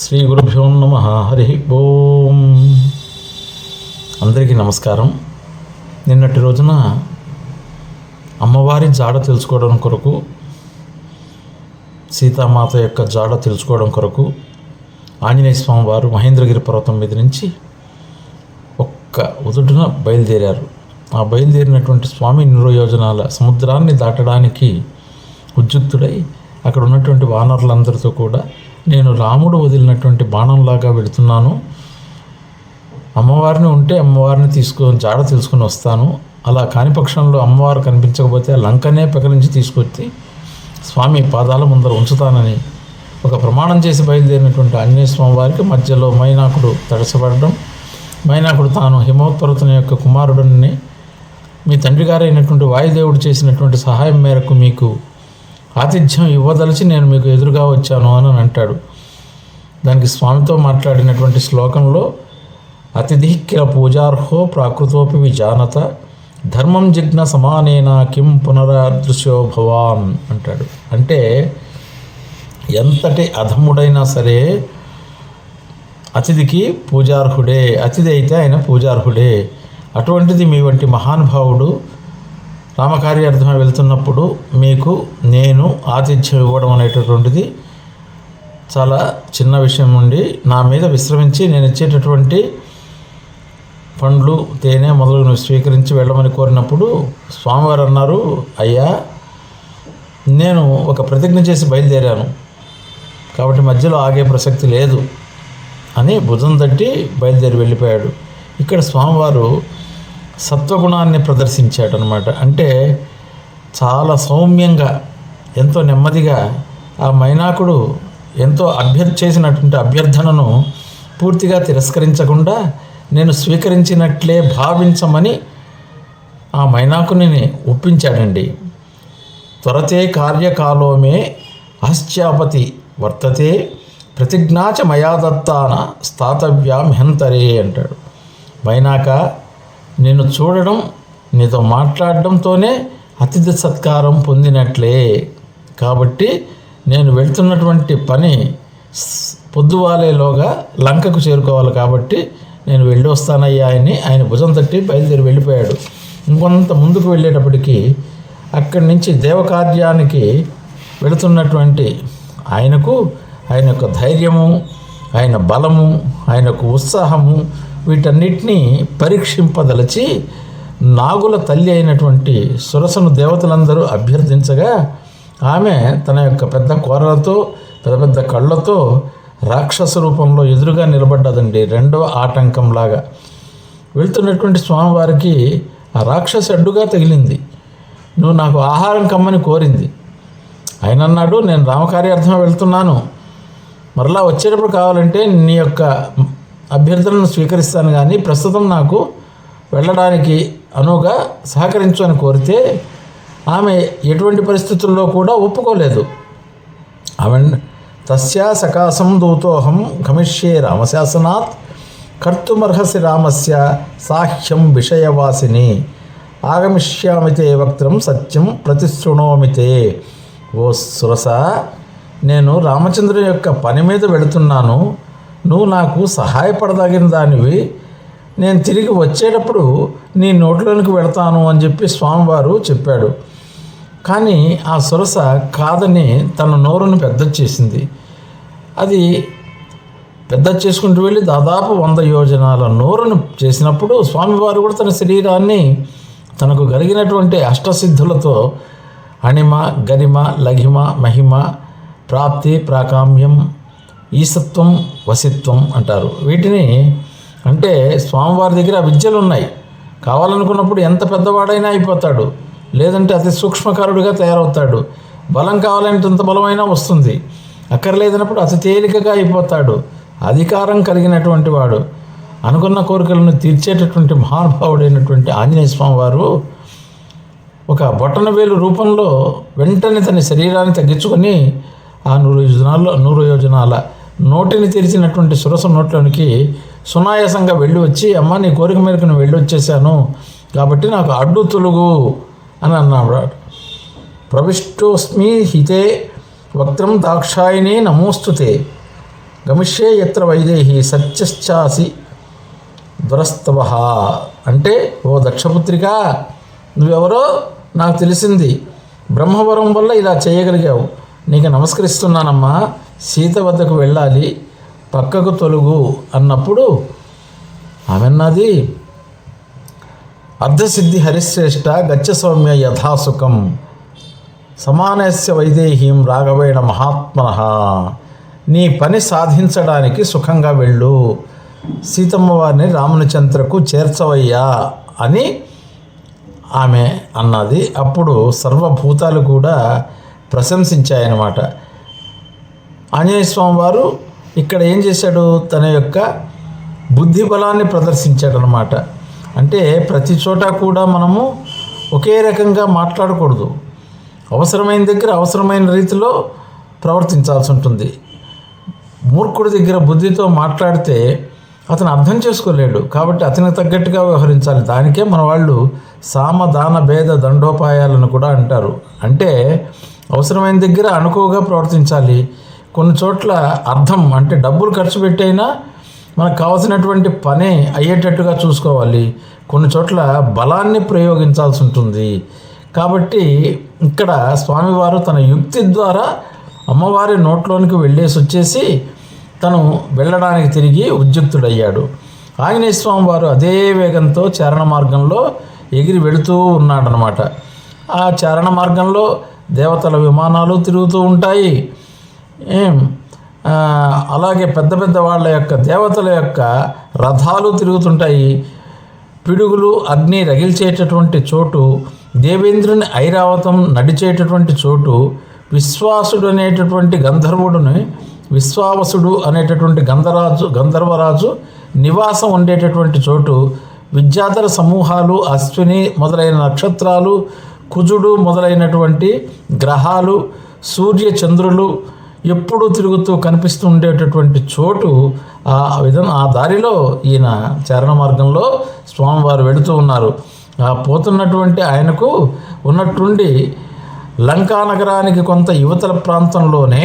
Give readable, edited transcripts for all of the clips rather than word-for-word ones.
శ్రీ గురుభ్యో నమః. హరి ఓం. అందరికీ నమస్కారం. నిన్నటి రోజున అమ్మవారి జాడ తెలుసుకోవడం కొరకు, సీతామాత యొక్క జాడ తెలుసుకోవడం కొరకు ఆంజనేయ స్వామి వారు మహేంద్రగిరి పర్వతం మీద నుంచి ఒక్క ఉదుటున బయలుదేరారు. ఆ బయలుదేరినటువంటి స్వామి 100 యోజనాల సముద్రాన్ని దాటడానికి ఉద్యుక్తుడై అక్కడ ఉన్నటువంటి వానరులందరితో కూడా, నేను రాముడు వదిలినటువంటి బాణంలాగా వెళుతున్నాను, అమ్మవారిని ఉంటే అమ్మవారిని జాడ తెలుసుకొని వస్తాను, అలా కాని పక్షంలో అమ్మవారు కనిపించకపోతే లంకనే పెకరించి తీసుకొచ్చి స్వామి పాదాల ముందర ఉంచుతానని ఒక ప్రమాణం చేసి బయలుదేరినటువంటి ఆంజనేయ స్వామి వారికి మధ్యలో మైనాకుడు తడసపడడం, మైనాకుడు తాను హిమవత్పర్వతం యొక్క కుమారుడిని, మీ తండ్రి గారైనటువంటి వాయుదేవుడు చేసినటువంటి సహాయం మేరకు మీకు ఆతిథ్యం ఇవ్వదలిచి నేను మీకు ఎదురుగా వచ్చాను అని అంటాడు. దానికి స్వామితో మాట్లాడినటువంటి శ్లోకంలో అతిథి కిల పూజార్హో ప్రాకృతోపి విజానత ధర్మం జిజ్ఞ సమానేన కిం పునరాదృశ్యో భవాన్ అంటాడు. అంటే ఎంతటి అధముడైనా సరే అతిథికి పూజార్హుడే, అతిథి అయితే ఆయన పూజార్హుడే. అటువంటిది మీ వంటి మహానుభావుడు రామకార్యార్థమై వెళ్తున్నప్పుడు మీకు నేను ఆతిథ్యం ఇవ్వడం అనేటటువంటిది చాలా చిన్న విషయం నుండి నా మీద విశ్రమించి నేను ఇచ్చేటటువంటి పండ్లు, తేనె మొదలగునవి స్వీకరించి వెళ్ళమని కోరినప్పుడు స్వామివారు అన్నారు, అయ్యా నేను ఒక ప్రతిజ్ఞ చేసి బయలుదేరాను కాబట్టి మధ్యలో ఆగే ప్రసక్తి లేదు అని భుజం తట్టి బయలుదేరి వెళ్ళిపోయాడు. ఇక్కడ స్వామివారు సత్వగుణాన్ని ప్రదర్శించాడు అనమాట. అంటే చాలా సౌమ్యంగా, ఎంతో నెమ్మదిగా ఆ మైనాకుడు ఎంతో చేసినటువంటి అభ్యర్థనను పూర్తిగా తిరస్కరించకుండా నేను స్వీకరించినట్లే భావించమని ఆ మైనాకుని ఒప్పించాడండి. త్వరతే కార్యకాలోమే అహశ్చాపతి వర్తతే ప్రతిజ్ఞాచ మయాదత్తాన స్థాతవ్యామ్యంతరే అంటాడు. మైనాక, నేను చూడడం, నీతో మాట్లాడడంతోనే అతిథి సత్కారం పొందినట్లే, కాబట్టి నేను వెళ్తున్నటువంటి పని పొద్దువాలేలోగా లంకకు చేరుకోవాలి, కాబట్టి నేను వెళ్ళి వస్తానయ్యా అని ఆయన భుజం తట్టి బయలుదేరి వెళ్ళిపోయాడు. ఇంకొంత ముందుకు వెళ్ళేటప్పటికీ అక్కడి నుంచి దేవకార్యానికి వెళుతున్నటువంటి ఆయనకు ఆయన యొక్క ధైర్యము, ఆయన బలము, ఆయన యొక్క ఉత్సాహము వీటన్నిటినీ పరీక్షింపదలచి నాగుల తల్లి అయినటువంటి సురసను దేవతలందరూ అభ్యర్థించగా ఆమె తన యొక్క పెద్ద కోరలతో, పెద్ద పెద్ద కళ్ళతో రాక్షస రూపంలో ఎదురుగా నిలబడ్డదండి. రెండవ ఆటంకంలాగా వెళ్తున్నటువంటి స్వామివారికి ఆ రాక్షస అడ్డుగా తగిలింది. నువ్వు నాకు ఆహారం కమ్మని కోరింది. ఆయన అన్నాడు, నేను రామకార్యార్థమే వెళ్తున్నాను, మరలా వచ్చేటప్పుడు కావాలంటే నీ యొక్క అభ్యర్థనను స్వీకరిస్తాను, కానీ ప్రస్తుతం నాకు వెళ్ళడానికి అనువుగా సహకరించు అని కోరితే ఆమె ఎటువంటి పరిస్థితుల్లో కూడా ఒప్పుకోలేదు. ఆమె తస్యా సకాశం దూతోహం గమిష్యే రామశాసనాత్ కర్తుమర్హసి రామస్య సాహ్యం విషయవాసిని ఆగమిష్యామితే వక్త్రం సత్యం ప్రతిశృణోమితే. ఓ సురస, నేను రామచంద్రుని యొక్క పని మీద వెళుతున్నాను, నువ్వు నాకు సహాయపడదగిన దానివి, నేను తిరిగి వచ్చేటప్పుడు నీ నోట్లోనికి వెళతాను అని చెప్పి స్వామివారు చెప్పాడు. కానీ ఆ సురస కాదని తన నోరును పెద్ద చేసింది. అది పెద్ద చేసుకుంటూ వెళ్ళి దాదాపు 100 యోజనాల నోరును చేసినప్పుడు స్వామివారు కూడా తన శరీరాన్ని తనకు కలిగినటువంటి అష్టసిద్ధులతో అణిమ, గరిమ, లఘిమ, మహిమ, ప్రాప్తి, ప్రాకామ్యం, ఈసత్వం, వసిత్వం అంటారు. వీటిని అంటే స్వామివారి దగ్గర విద్యలు ఉన్నాయి. కావాలనుకున్నప్పుడు ఎంత పెద్దవాడైనా అయిపోతాడు, లేదంటే అతి సూక్ష్మకారుడిగా తయారవుతాడు. బలం కావాలంటే ఎంత బలమైనా వస్తుంది, అక్కర్లేదన్నప్పుడు అతి తేలికగా అయిపోతాడు. అధికారం కలిగినటువంటి వాడు, అనుకున్న కోరికలను తీర్చేటటువంటి మహానుభావుడైనటువంటి ఆంజనేయ స్వామి వారు ఒక బొటనవేలు రూపంలో వెంటనే తన శరీరాన్ని తగ్గించుకొని ఆ 100 యోజనాల నోటిని తెరిచినటువంటి సురస నోట్లోనికి సునాయాసంగా వెళ్ళి వచ్చి, అమ్మ నీ కోరిక మేరకు నేను వెళ్ళి వచ్చేసాను కాబట్టి నాకు అడ్డు తొలుగు అని అన్నాడు. ప్రవిష్టోస్మి హితే వక్త్రం దాక్షాయిని నమోస్తుతే గమిష్యే యత్ర వైదేహి సత్యశ్చాసి దురస్తవ. అంటే ఓ దక్షపుత్రిక, నువ్వెవరో నాకు తెలిసింది, బ్రహ్మవరం వల్ల ఇలా చేయగలిగావు, నీకు నమస్కరిస్తున్నానమ్మా, సీత వద్దకు వెళ్ళాలి, పక్కకు తొలుగు అన్నప్పుడు ఆమెన్నది, అర్ధసిద్ధి హరిశ్రేష్ఠ గచ్చ సౌమ్య యథాసుఖం సమానస్య వైదేహీం రాఘవేణ మహాత్మనః. నీ పని సాధించడానికి సుఖంగా వెళ్ళు, సీతమ్మ వారిని రాముని చెంతకు చేర్చవయ్యా అని ఆమె అన్నది. అప్పుడు సర్వభూతాలు కూడా ప్రశంసించాయన్నమాట. ఆంజనేయ స్వామి వారు ఇక్కడ ఏం చేశాడు, తన యొక్క బుద్ధి బలాన్ని ప్రదర్శించాడనమాట. అంటే ప్రతి చోట కూడా మనము ఒకే రకంగా మాట్లాడకూడదు, అవసరమైన దగ్గర అవసరమైన రీతిలో ప్రవర్తించాల్సి ఉంటుంది. మూర్ఖుడి దగ్గర బుద్ధితో మాట్లాడితే అతను అర్థం చేసుకోలేడు, కాబట్టి అతనికి తగ్గట్టుగా వ్యవహరించాలి. దానికే మన వాళ్ళు సామదాన భేద దండోపాయాలను కూడా అంటారు. అంటే అవసరమైన దగ్గర అనుకోగా ప్రవర్తించాలి. కొన్ని చోట్ల అర్థం అంటే డబ్బులు ఖర్చు పెట్టైనా మనకు కావాల్సినటువంటి పని అయ్యేటట్టుగా చూసుకోవాలి. కొన్ని చోట్ల బలాన్ని ప్రయోగించాల్సి ఉంటుంది. కాబట్టి ఇక్కడ స్వామివారు తన యుక్తి ద్వారా అమ్మవారి నోట్లోనికి వెళ్ళేసి వచ్చేసి తను వెళ్ళడానికి తిరిగి ఉద్యుక్తుడయ్యాడు. ఆంజనేయ స్వామి వారు అదే వేగంతో చారణ మార్గంలో ఎగిరి వెళుతూ ఉన్నాడనమాట. ఆ చారణ మార్గంలో దేవతల విమానాలు తిరుగుతూ ఉంటాయి, అలాగే పెద్ద పెద్ద వాళ్ళ యొక్క దేవతల యొక్క రథాలు తిరుగుతుంటాయి. పిడుగులు అగ్ని రగిల్చేటటువంటి చోటు, దేవేంద్రుని ఐరావతం నడిచేటటువంటి చోటు, విశ్వాసుడు అనేటటువంటి గంధర్వుడిని విశ్వావసుడు అనేటటువంటి గంధర్వరాజు నివాసం ఉండేటటువంటి చోటు, విద్యాధర సమూహాలు, అశ్విని మొదలైన నక్షత్రాలు, కుజుడు మొదలైనటువంటి గ్రహాలు, సూర్య చంద్రులు ఎప్పుడూ తిరుగుతూ కనిపిస్తూ ఉండేటటువంటి చోటు. ఆ దారిలో ఈయన చారణ మార్గంలో స్వామివారు వెళుతూ ఉన్నారు. పోతున్నటువంటి ఆయనకు ఉన్నట్టుండి లంకా నగరానికి కొంత యువతల ప్రాంతంలోనే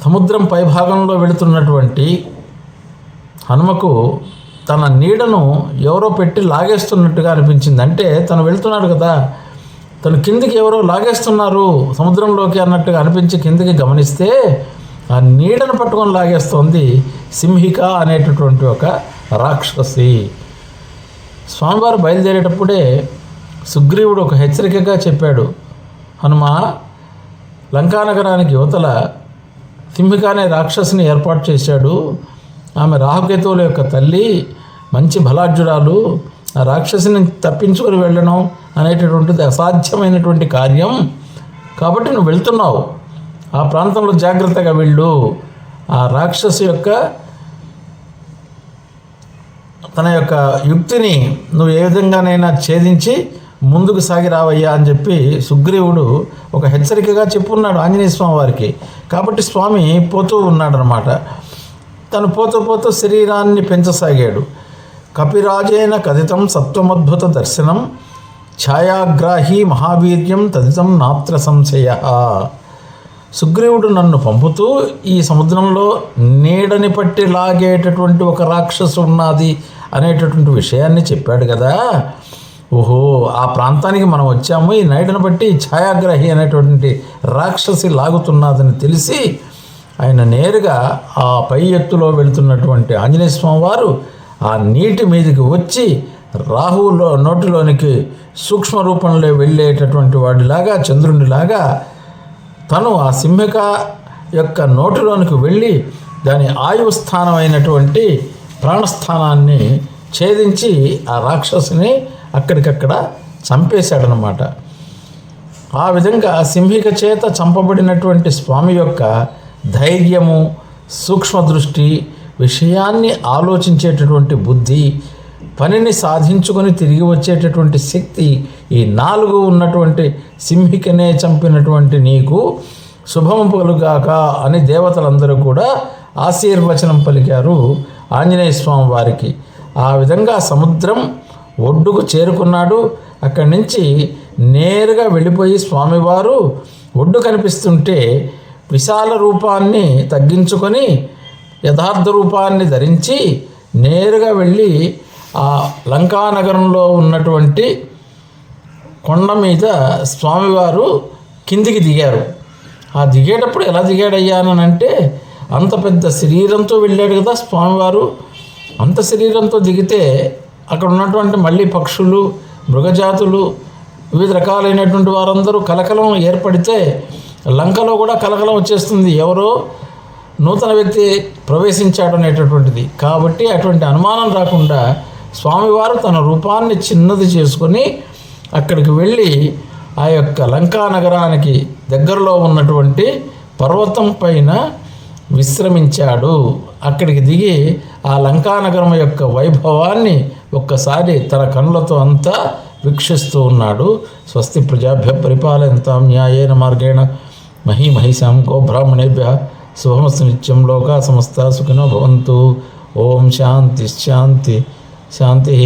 సముద్రం పైభాగంలో వెళుతున్నటువంటి హనుమకు తన నీడను ఎవరో పెట్టి లాగేస్తున్నట్టుగా అనిపించింది. అంటే తను వెళ్తున్నాడు కదా, తను కిందికి ఎవరో లాగేస్తున్నారు సముద్రంలోకి అన్నట్టుగా అనిపించి కిందికి గమనిస్తే ఆ నీడను పట్టుకొని లాగేస్తోంది సింహిక అనేటటువంటి ఒక రాక్షసి. స్వామివారు బయలుదేరేటప్పుడే సుగ్రీవుడు ఒక హెచ్చరికగా చెప్పాడు, హనుమ, లంకానగరానికి యువతల సింహిక అనే రాక్షసిని ఏర్పాటు చేశాడు. ఆమె రాహుకేతువుల యొక్క తల్లి, మంచి బలాఢ్యురాలు. ఆ రాక్షసిని తప్పించుకొని వెళ్ళడం అనేటటువంటిది అసాధ్యమైనటువంటి కార్యం. కాబట్టి నువ్వు వెళ్తున్నావు, ఆ ప్రాంతంలో జాగ్రత్తగా వెళ్ళు. ఆ రాక్షసి యొక్క తన యొక్క యుక్తిని నువ్వు ఏ విధంగానైనా ఛేదించి ముందుకు సాగి రావయ్యా అని చెప్పి సుగ్రీవుడు ఒక హెచ్చరికగా చెప్పున్నాడు ఆంజనేయ స్వామి వారికి. కాబట్టి స్వామి పోతూ ఉన్నాడనమాట. తను పోతూ శరీరాన్ని పెంచసాగాడు. కపిరాజేన కథితం సత్వమద్భుత దర్శనం ఛాయాగ్రాహి మహావీర్యం తదితం నాత్ర సంశయ. సుగ్రీవుడు నన్ను పంపుతూ ఈ సముద్రంలో నీడని పట్టి లాగేటటువంటి ఒక రాక్షసు ఉన్నది అనేటటువంటి విషయాన్ని చెప్పాడు కదా. ఓహో, ఆ ప్రాంతానికి మనం వచ్చాము, ఈ నీడని బట్టి ఛాయాగ్రాహి అనేటువంటి రాక్షసి లాగుతున్నదని తెలిసి ఆయన నేరుగా ఆ పై ఎత్తులో వెళుతున్నటువంటి ఆంజనేయ స్వామి వారు ఆ నీటి మీదకి వచ్చి రాహువులో నోటిలోనికి సూక్ష్మ రూపంలో వెళ్ళేటటువంటి వాడిలాగా, చంద్రునిలాగా తను ఆ సింహిక యొక్క నోటిలోనికి వెళ్ళి దాని ఆయువు స్థానమైనటువంటి ప్రాణస్థానాన్ని ఛేదించి ఆ రాక్షసుని అక్కడికక్కడ చంపేశాడనమాట. ఆ విధంగా సింహిక చేత చంపబడినటువంటి స్వామి యొక్క ధైర్యము, సూక్ష్మ దృష్టి, విషయాన్ని ఆలోచించేటటువంటి బుద్ధి, పనిని సాధించుకొని తిరిగి వచ్చేటటువంటి శక్తి, ఈ 4 ఉన్నటువంటి సింహికనే చంపినటువంటి నీకు శుభము పలుగాక అని దేవతలందరూ కూడా ఆశీర్వచనం పలికారు ఆంజనేయ స్వామి వారికి. ఆ విధంగా సముద్రం ఒడ్డుకు చేరుకున్నాడు. అక్కడి నుంచి నేరుగా వెళ్ళిపోయి స్వామివారు ఒడ్డు కనిపిస్తుంటే విశాల రూపాన్ని తగ్గించుకొని యథార్థ రూపాన్ని ధరించి నేరుగా వెళ్ళి ఆ లంకానగరంలో ఉన్నటువంటి కొండ మీద స్వామివారు కిందికి దిగారు. ఆ దిగేటప్పుడు ఎలా దిగాడయ్యానంటే, అంత పెద్ద శరీరంతో వెళ్ళాడు కదా స్వామివారు. అంత శరీరంతో దిగితే అక్కడ ఉన్నటువంటి మళ్ళీ పక్షులు, మృగజాతులు, వివిధ రకాలైనటువంటి వారందరూ కలకలం ఏర్పడితే లంకలో కూడా కలకలం వచ్చేస్తుంది, ఎవరో నూతన వ్యక్తి ప్రవేశించాడు అనేటటువంటిది. కాబట్టి అటువంటి అనుమానం రాకుండా స్వామివారు తన రూపాన్ని చిన్నది చేసుకొని అక్కడికి వెళ్ళి ఆ యొక్క లంకా నగరానికి దగ్గరలో ఉన్నటువంటి పర్వతం పైన విశ్రమించాడు. అక్కడికి దిగి ఆ లంకానగరం యొక్క వైభవాన్ని ఒక్కసారి తన కనులతో అంతా వీక్షిస్తూ ఉన్నాడు. స్వస్తి ప్రజాభ్య పరిపాలయంతాం న్యాయేన మార్గేణ మహీమహిషాం గోబ్రాహ్మణేభ్య శుభమస్తు నిత్యం లోకా సమస్త సుఖినో భవంతు. ఓం శాంతి శాంతి శాంతి.